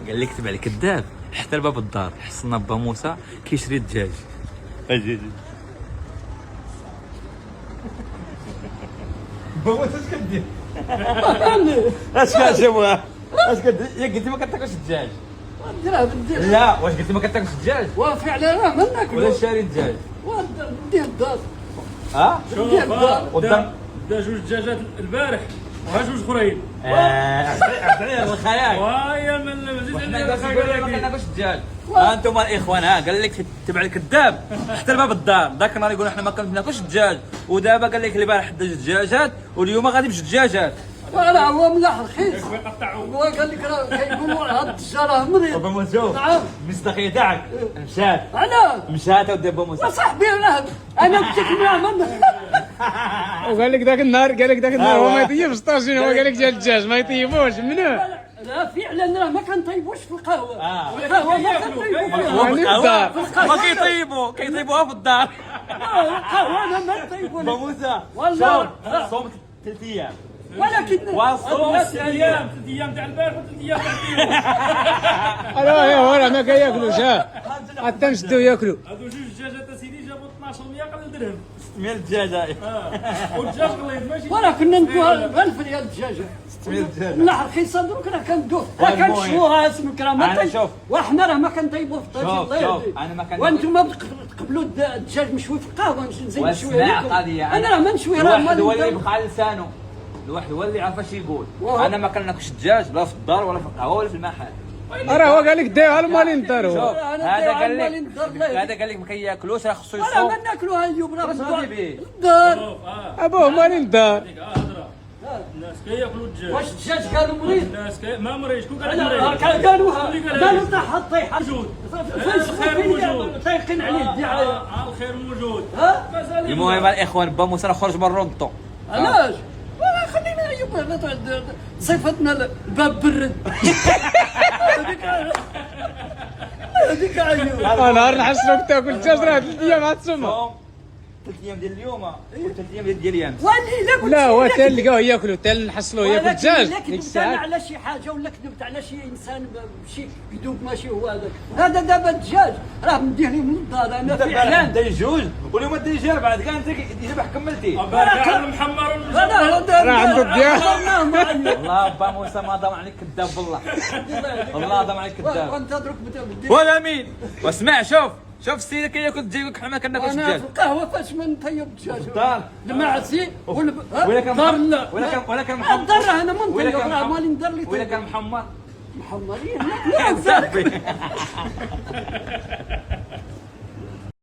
قال لك تبع الكذاب حتى لباب الدار حصلنا با موسى كيشري الدجاج. اجي با موسى اش كدير؟ اش كتشوفها؟ اش كدير؟ ياك قلتي ما كتاكلش الدجاج. ندير لا واش قلتي ما كتاكلش الدجاج؟ وفعلا راه ما ناكلو ولا شاري الدجاج؟ ندير الدار ها؟ شوف قدام دا جوج دجاجات البارح وها جوج اخرين. عطيني الخيال. وهاي من زيد وحنا عليها قلنا ما كناكلش الدجاج. انتم الاخوان قال لك تبع الكذاب حتى لباب الدار. ذاك النهار يقول احنا ما كناكلش الدجاج ودابا قال لك البارح دجاجات واليوم غادي بمشي الدجاجات. راه هو ملاح رخيص يقطعوا. هو قال لك راه كيقولوا هاد الدجاج راه مريض. بابا موسى نعم المصداقيه تاعك مشات انا مشات ودي بابا موسى. وصاحبي انا قلت لك نعم وقال لك ذاك النهار هو ما يطيبش الطاجين. هو قال لك ديال الدجاج ما يطيبوش منو. لا فعلا راه ما كنطيبوش في القهوه. آه. القهوه ما كنطيبوش هو يعني بالقهوة الدار. ما كيطيبوها في الدار. القهوه انا ما نطيبوش بابا موسى والله. شوف صومت 3 ايام ولكن واصل 3 ايام 3 ايام تاع البارح و3 ايام تاع اليوم. راه هو ما كياكلوش. حتى نشدو ياكلوا. هادو جوج دجاجات اسيدي جابوا 1200 قل درهم. 600 دجاجه. والدجاج غليظ ماشي. وراه كنا ندوها ب1000 ريال الدجاجه 600 دجاجه. لا رخيصه دروك راه كندوه راه كنشوها اسمك راه أنا ما شوف. وحنا راه ما كنطيبوه في الطاجين شوف، الله شوف، يهديك. أنا ما كن- وانتم ما تقبلوا الدجاج مشوي في القهوه نزيد نشوي واسمع لكم. قضيه انا راه ما نشوي راه الواحد مالي هو اللي ندير. بقى لسانه. الواحد هو اللي عارف اش يقول. واه. انا ما كناكلش الدجاج لا في الدار ولا في القهوه ولا في المحل. راه هو قال لك ديها المالين دار شوف هو. أنا هذا ندير قال عمال لك ندار الله هذا قال لك ما كياكلوش راه خصو راه يصوم. ما ناكلوها اليوم راه بس غادي بيه. الدار. شوف ابوه مالين دار. هذيك هضره. الناس كياكلوا الدجاج. واش الدجاج قالوا مريض؟ الناس ما مريض. شكون قال لك لا مريض؟ قالوها اللي قال قالوا هذه؟ طاح الطيحه موجود. الخير موجود. طايقين عليه الدعايه الخير موجود. ها مازال المهم الاخوان با موسى خرج من رونطو. علاش؟ خلينا ايوب صفتنا الباب برد هذيك ايوب نهار نحسروك تاكل الدجاج راه 3 ايام عاد تسمى. صوم 3 ايام ديال اليوم و3 ايام ديال اليوم. ولي لا قلت لا هو لك- حتى نلقاوه ياكلوا حتى نحصلوه ياكل ولكن الدجاج الا ديك كذبت انا الساعه. على شي حاجه ولا كذبت على شي انسان شي كذوب ماشي هو هذاك هذا دابا الدجاج راه مديه لي من الدار انا فعلا داي جوج واليوم داي جرب بعد كان انت يذبح كملتي. كان محمر. راه عنده الديار. والله با موسى ما ضمن عليك كذاب والله. والله ضمن عليك كذاب. وانت درك بدي ولا مين واسمع شوف السيده كياكل الدجاج يقول لك حنا ما كناكلش انا الدجاج. في القهوه فاش ما نطيب الدجاج الدار. المعسي ولا كان الدار لا ولا كان محمر. الدار راه انا ما ولا نطيب كان راه محمر. مالي ندير لي ولا كان محمر. محمرين لا صافي